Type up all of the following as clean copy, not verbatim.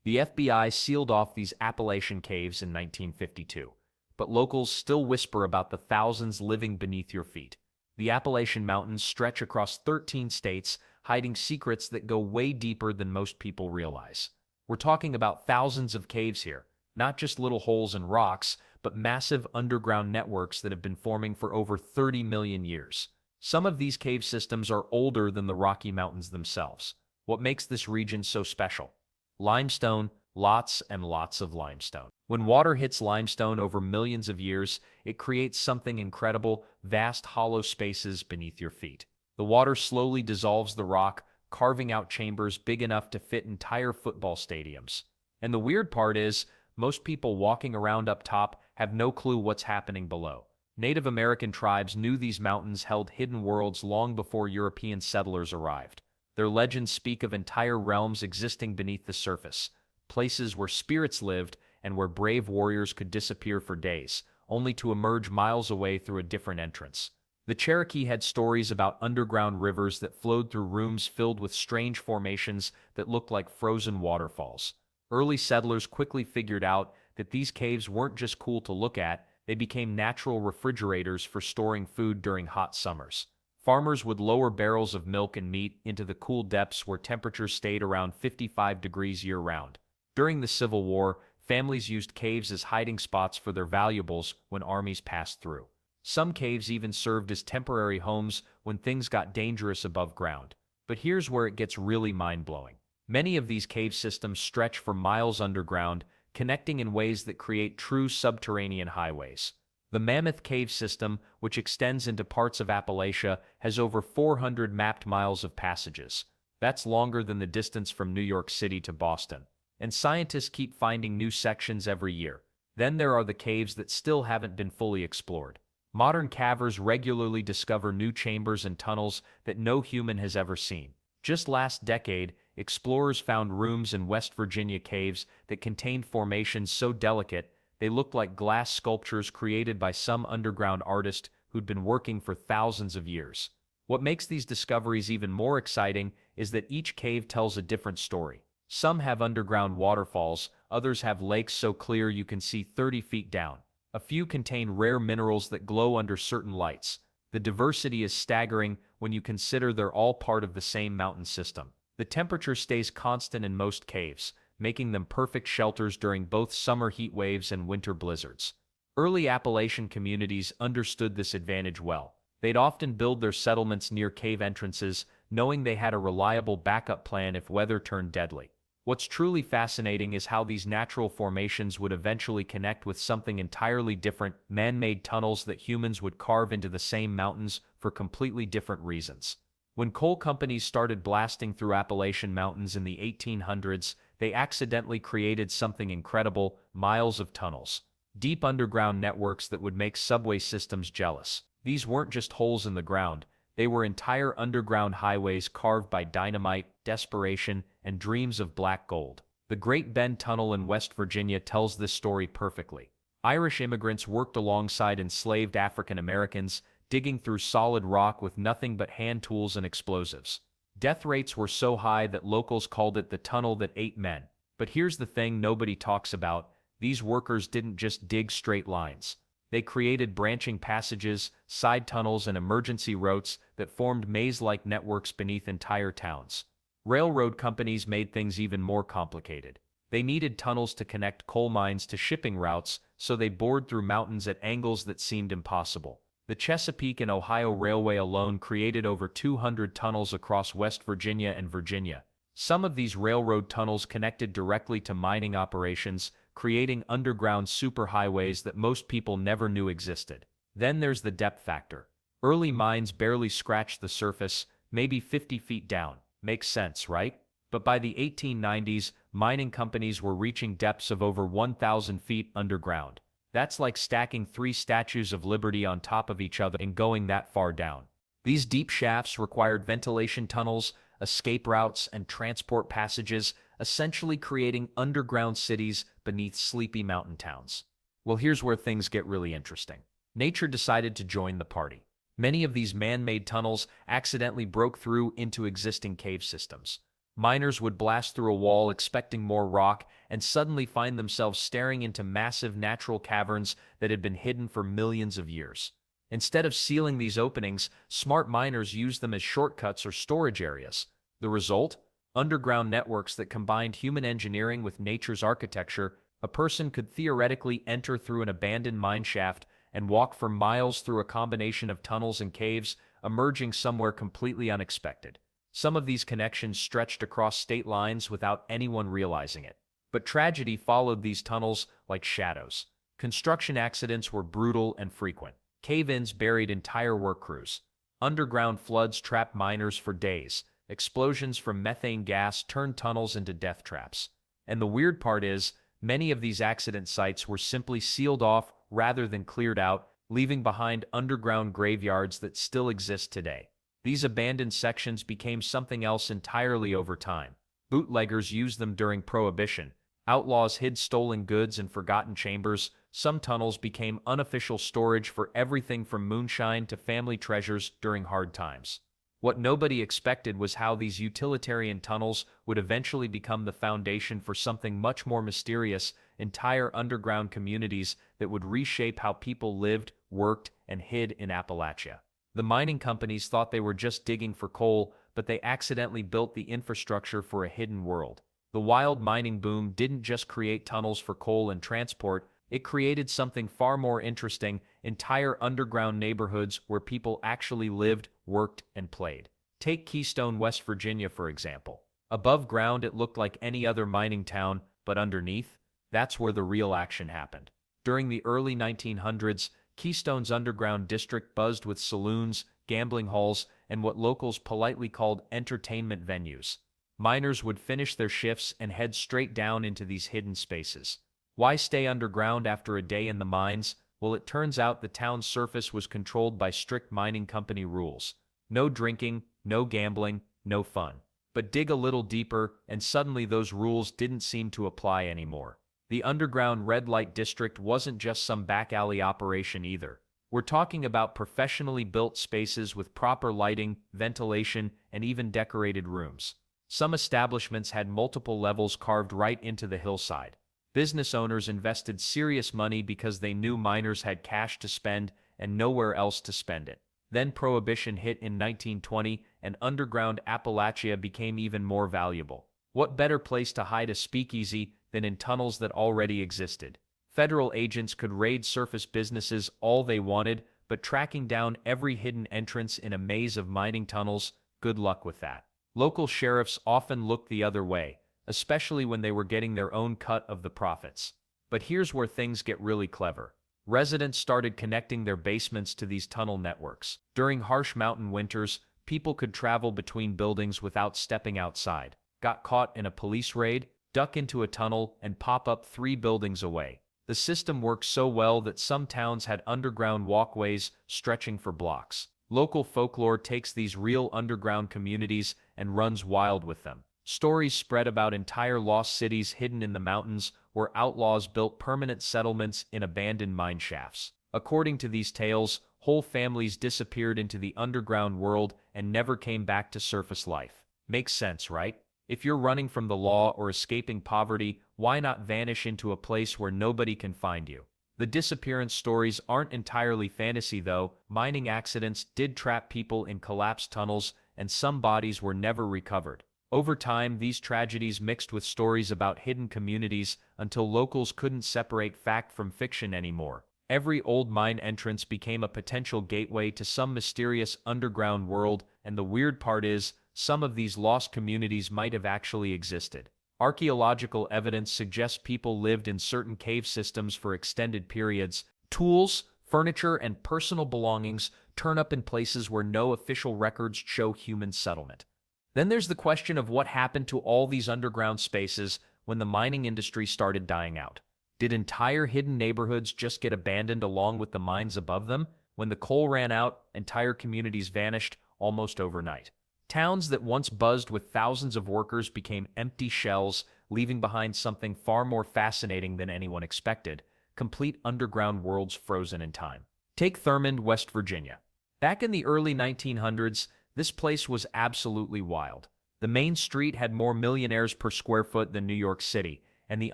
The FBI sealed off these Appalachian caves in 1952, but locals still whisper about the thousands living beneath your feet. The Appalachian Mountains stretch across 13 states, hiding secrets that go way deeper than most people realize. We're talking about thousands of caves here, not just little holes in rocks, but massive underground networks that have been forming for over 30 million years. Some of these cave systems are older than the Rocky Mountains themselves. What makes this region so special? Limestone, lots and lots of limestone. When water hits limestone over millions of years, it creates something incredible, vast hollow spaces beneath your feet. The water slowly dissolves the rock, carving out chambers big enough to fit entire football stadiums. And the weird part is, most people walking around up top have no clue what's happening below. Native American tribes knew these mountains held hidden worlds long before European settlers arrived. Their legends speak of entire realms existing beneath the surface, places where spirits lived and where brave warriors could disappear for days, only to emerge miles away through a different entrance. The Cherokee had stories about underground rivers that flowed through rooms filled with strange formations that looked like frozen waterfalls. Early settlers quickly figured out that these caves weren't just cool to look at, they became natural refrigerators for storing food during hot summers. Farmers would lower barrels of milk and meat into the cool depths where temperatures stayed around 55 degrees year-round. During the Civil War, families used caves as hiding spots for their valuables when armies passed through. Some caves even served as temporary homes when things got dangerous above ground. But here's where it gets really mind-blowing. Many of these cave systems stretch for miles underground, connecting in ways that create true subterranean highways. The Mammoth Cave System, which extends into parts of Appalachia, has over 400 mapped miles of passages. That's longer than the distance from New York City to Boston. And scientists keep finding new sections every year. Then there are the caves that still haven't been fully explored. Modern cavers regularly discover new chambers and tunnels that no human has ever seen. Just last decade, explorers found rooms in West Virginia caves that contained formations so delicate they looked like glass sculptures created by some underground artist who'd been working for thousands of years. What makes these discoveries even more exciting is that each cave tells a different story. Some have underground waterfalls, others have lakes so clear you can see 30 feet down. A few contain rare minerals that glow under certain lights. The diversity is staggering when you consider they're all part of the same mountain system. The temperature stays constant in most caves, making them perfect shelters during both summer heat waves and winter blizzards. Early Appalachian communities understood this advantage well. They'd often build their settlements near cave entrances, knowing they had a reliable backup plan if weather turned deadly. What's truly fascinating is how these natural formations would eventually connect with something entirely different, man-made tunnels that humans would carve into the same mountains for completely different reasons. When coal companies started blasting through Appalachian mountains in the 1800s, they accidentally created something incredible: miles of tunnels. Deep underground networks that would make subway systems jealous. These weren't just holes in the ground, they were entire underground highways carved by dynamite, desperation, and dreams of black gold. The Great Bend Tunnel in West Virginia tells this story perfectly. Irish immigrants worked alongside enslaved African Americans, digging through solid rock with nothing but hand tools and explosives. Death rates were so high that locals called it the tunnel that ate men. But here's the thing nobody talks about: these workers didn't just dig straight lines. They created branching passages, side tunnels, and emergency routes that formed maze-like networks beneath entire towns. Railroad companies made things even more complicated. They needed tunnels to connect coal mines to shipping routes, so they bored through mountains at angles that seemed impossible. The Chesapeake and Ohio Railway alone created over 200 tunnels across West Virginia and Virginia. Some of these railroad tunnels connected directly to mining operations, creating underground superhighways that most people never knew existed. Then there's the depth factor. Early mines barely scratched the surface, maybe 50 feet down. Makes sense, right? But by the 1890s, mining companies were reaching depths of over 1,000 feet underground. That's like stacking 3 statues of Liberty on top of each other and going that far down. These deep shafts required ventilation tunnels, escape routes, and transport passages, essentially creating underground cities beneath sleepy mountain towns. Well, here's where things get really interesting. Nature decided to join the party. Many of these man-made tunnels accidentally broke through into existing cave systems. Miners would blast through a wall expecting more rock and suddenly find themselves staring into massive natural caverns that had been hidden for millions of years. Instead of sealing these openings, smart miners used them as shortcuts or storage areas. The result? Underground networks that combined human engineering with nature's architecture. A person could theoretically enter through an abandoned mine shaft and walk for miles through a combination of tunnels and caves, emerging somewhere completely unexpected. Some of these connections stretched across state lines without anyone realizing it. But tragedy followed these tunnels like shadows. Construction accidents were brutal and frequent. Cave-ins buried entire work crews. Underground floods trapped miners for days. Explosions from methane gas turned tunnels into death traps. And the weird part is, many of these accident sites were simply sealed off rather than cleared out, leaving behind underground graveyards that still exist today. These abandoned sections became something else entirely over time. Bootleggers used them during Prohibition. Outlaws hid stolen goods in forgotten chambers. Some tunnels became unofficial storage for everything from moonshine to family treasures during hard times. What nobody expected was how these utilitarian tunnels would eventually become the foundation for something much more mysterious, entire underground communities that would reshape how people lived, worked, and hid in Appalachia. The mining companies thought they were just digging for coal, but they accidentally built the infrastructure for a hidden world. The wild mining boom didn't just create tunnels for coal and transport, it created something far more interesting, entire underground neighborhoods where people actually lived, worked, and played. Take Keystone, West Virginia, for example. Above ground, it looked like any other mining town, but underneath, that's where the real action happened. During the early 1900s, Keystone's underground district buzzed with saloons, gambling halls, and what locals politely called entertainment venues. Miners would finish their shifts and head straight down into these hidden spaces. Why stay underground after a day in the mines? Well, it turns out the town's surface was controlled by strict mining company rules. No drinking, no gambling, no fun. But dig a little deeper, and suddenly those rules didn't seem to apply anymore. The underground red light district wasn't just some back alley operation either. We're talking about professionally built spaces with proper lighting, ventilation, and even decorated rooms. Some establishments had multiple levels carved right into the hillside. Business owners invested serious money because they knew miners had cash to spend and nowhere else to spend it. Then Prohibition hit in 1920, and underground Appalachia became even more valuable. What better place to hide a speakeasy than in tunnels that already existed? Federal agents could raid surface businesses all they wanted, but tracking down every hidden entrance in a maze of mining tunnels, good luck with that. Local sheriffs often looked the other way, especially when they were getting their own cut of the profits. But here's where things get really clever. Residents started connecting their basements to these tunnel networks. During harsh mountain winters, people could travel between buildings without stepping outside. Got caught in a police raid? Duck into a tunnel and pop up 3 buildings away. The system worked so well that some towns had underground walkways stretching for blocks. Local folklore takes these real underground communities and runs wild with them. Stories spread about entire lost cities hidden in the mountains where outlaws built permanent settlements in abandoned mine shafts. According to these tales, whole families disappeared into the underground world and never came back to surface life. Makes sense, right? If you're running from the law or escaping poverty, why not vanish into a place where nobody can find you? The disappearance stories aren't entirely fantasy though. Mining accidents did trap people in collapsed tunnels, and some bodies were never recovered. Over time, these tragedies mixed with stories about hidden communities until locals couldn't separate fact from fiction anymore. Every old mine entrance became a potential gateway to some mysterious underground world, and the weird part is, some of these lost communities might have actually existed. Archaeological evidence suggests people lived in certain cave systems for extended periods. Tools, furniture, and personal belongings turn up in places where no official records show human settlement. Then there's the question of what happened to all these underground spaces when the mining industry started dying out. Did entire hidden neighborhoods just get abandoned along with the mines above them? When the coal ran out, entire communities vanished almost overnight. Towns that once buzzed with thousands of workers became empty shells, leaving behind something far more fascinating than anyone expected: complete underground worlds frozen in time. Take Thurmond, West Virginia. Back in the early 1900s, this place was absolutely wild. The main street had more millionaires per square foot than New York City, and the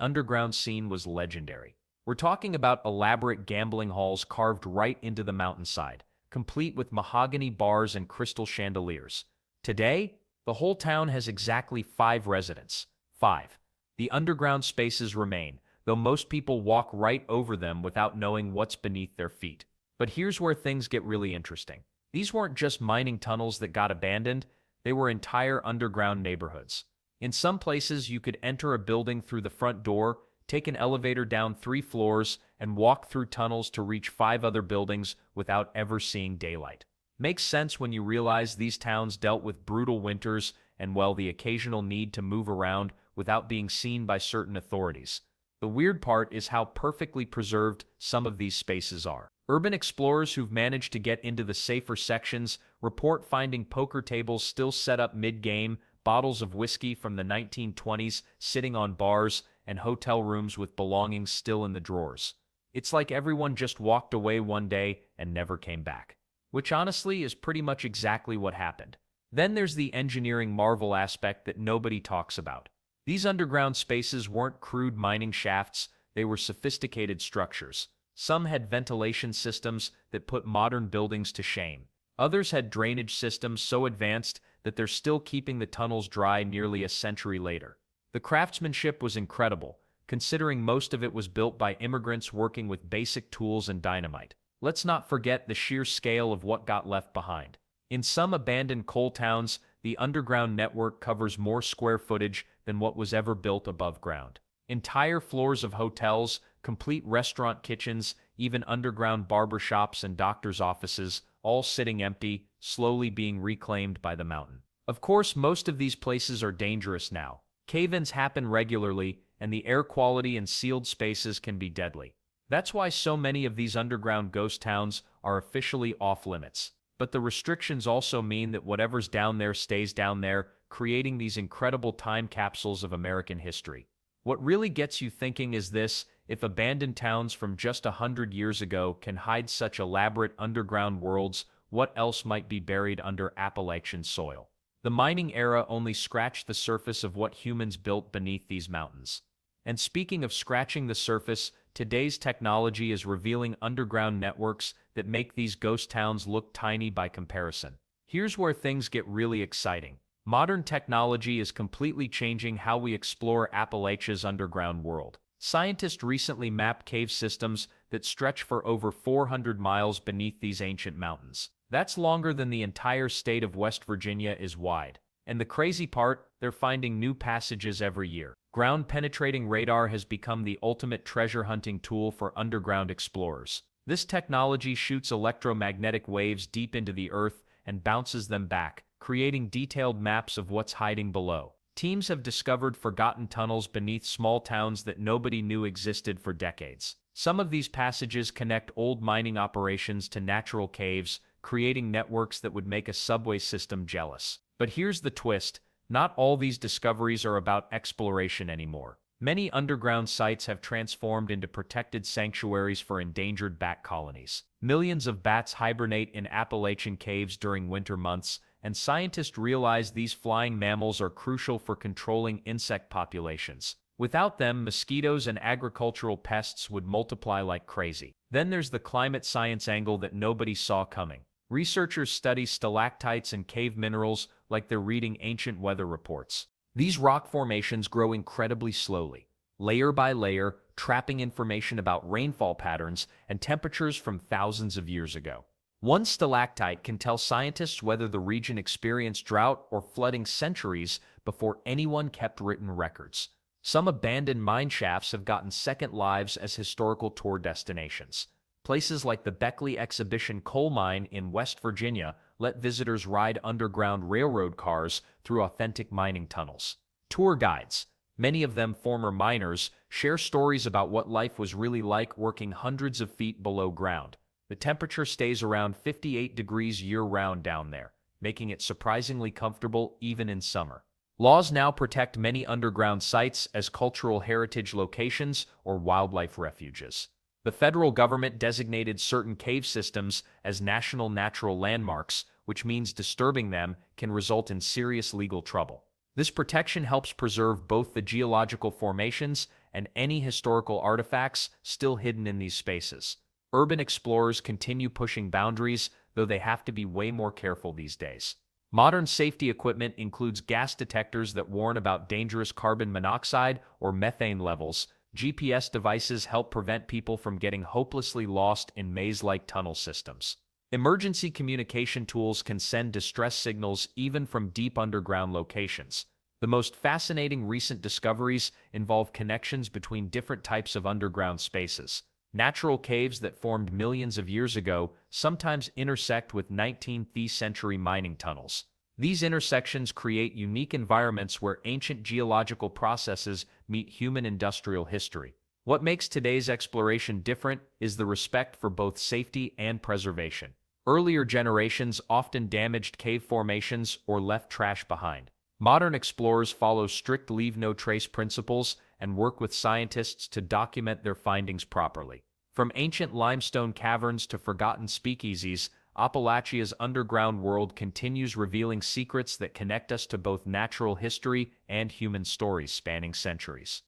underground scene was legendary. We're talking about elaborate gambling halls carved right into the mountainside, complete with mahogany bars and crystal chandeliers. Today, the whole town has exactly 5 residents. 5. The underground spaces remain, though most people walk right over them without knowing what's beneath their feet. But here's where things get really interesting. These weren't just mining tunnels that got abandoned, they were entire underground neighborhoods. In some places, you could enter a building through the front door, take an elevator down 3 floors, and walk through tunnels to reach 5 other buildings without ever seeing daylight. Makes sense when you realize these towns dealt with brutal winters and, well, the occasional need to move around without being seen by certain authorities. The weird part is how perfectly preserved some of these spaces are. Urban explorers who've managed to get into the safer sections report finding poker tables still set up mid-game, bottles of whiskey from the 1920s sitting on bars, and hotel rooms with belongings still in the drawers. It's like everyone just walked away one day and never came back. Which honestly is pretty much exactly what happened. Then there's the engineering marvel aspect that nobody talks about. These underground spaces weren't crude mining shafts, they were sophisticated structures. Some had ventilation systems that put modern buildings to shame. Others had drainage systems so advanced that they're still keeping the tunnels dry nearly a century later. The craftsmanship was incredible, considering most of it was built by immigrants working with basic tools and dynamite. Let's not forget the sheer scale of what got left behind. In some abandoned coal towns, the underground network covers more square footage than what was ever built above ground. Entire floors of hotels, complete restaurant kitchens, even underground barber shops and doctors' offices, all sitting empty, slowly being reclaimed by the mountain. Of course, most of these places are dangerous now. Cave-ins happen regularly, and the air quality in sealed spaces can be deadly. That's why so many of these underground ghost towns are officially off-limits. But the restrictions also mean that whatever's down there stays down there, creating these incredible time capsules of American history. What really gets you thinking is this: if abandoned towns from just 100 years ago can hide such elaborate underground worlds, what else might be buried under Appalachian soil? The mining era only scratched the surface of what humans built beneath these mountains. And speaking of scratching the surface, today's technology is revealing underground networks that make these ghost towns look tiny by comparison. Here's where things get really exciting. Modern technology is completely changing how we explore Appalachia's underground world. Scientists recently mapped cave systems that stretch for over 400 miles beneath these ancient mountains. That's longer than the entire state of West Virginia is wide. And the crazy part, they're finding new passages every year. Ground-penetrating radar has become the ultimate treasure-hunting tool for underground explorers. This technology shoots electromagnetic waves deep into the earth and bounces them back, creating detailed maps of what's hiding below. Teams have discovered forgotten tunnels beneath small towns that nobody knew existed for decades. Some of these passages connect old mining operations to natural caves, creating networks that would make a subway system jealous. But here's the twist: not all these discoveries are about exploration anymore. Many underground sites have transformed into protected sanctuaries for endangered bat colonies. Millions of bats hibernate in Appalachian caves during winter months, and scientists realize these flying mammals are crucial for controlling insect populations. Without them, mosquitoes and agricultural pests would multiply like crazy. Then there's the climate science angle that nobody saw coming. Researchers study stalactites and cave minerals like they're reading ancient weather reports. These rock formations grow incredibly slowly, layer by layer, trapping information about rainfall patterns and temperatures from thousands of years ago. One stalactite can tell scientists whether the region experienced drought or flooding centuries before anyone kept written records. Some abandoned mine shafts have gotten second lives as historical tour destinations. Places like the Beckley Exhibition Coal Mine in West Virginia let visitors ride underground railroad cars through authentic mining tunnels. Tour guides, many of them former miners, share stories about what life was really like working hundreds of feet below ground. The temperature stays around 58 degrees year-round down there, making it surprisingly comfortable even in summer. Laws now protect many underground sites as cultural heritage locations or wildlife refuges. The federal government designated certain cave systems as national natural landmarks, which means disturbing them can result in serious legal trouble. This protection helps preserve both the geological formations and any historical artifacts still hidden in these spaces. Urban explorers continue pushing boundaries, though they have to be way more careful these days. Modern safety equipment includes gas detectors that warn about dangerous carbon monoxide or methane levels. GPS devices help prevent people from getting hopelessly lost in maze-like tunnel systems. Emergency communication tools can send distress signals even from deep underground locations. The most fascinating recent discoveries involve connections between different types of underground spaces. Natural caves that formed millions of years ago sometimes intersect with 19th century mining tunnels. These intersections create unique environments where ancient geological processes meet human industrial history. What makes today's exploration different is the respect for both safety and preservation. Earlier generations often damaged cave formations or left trash behind. Modern explorers follow strict leave no trace principles and work with scientists to document their findings properly. From ancient limestone caverns to forgotten speakeasies, Appalachia's underground world continues revealing secrets that connect us to both natural history and human stories spanning centuries.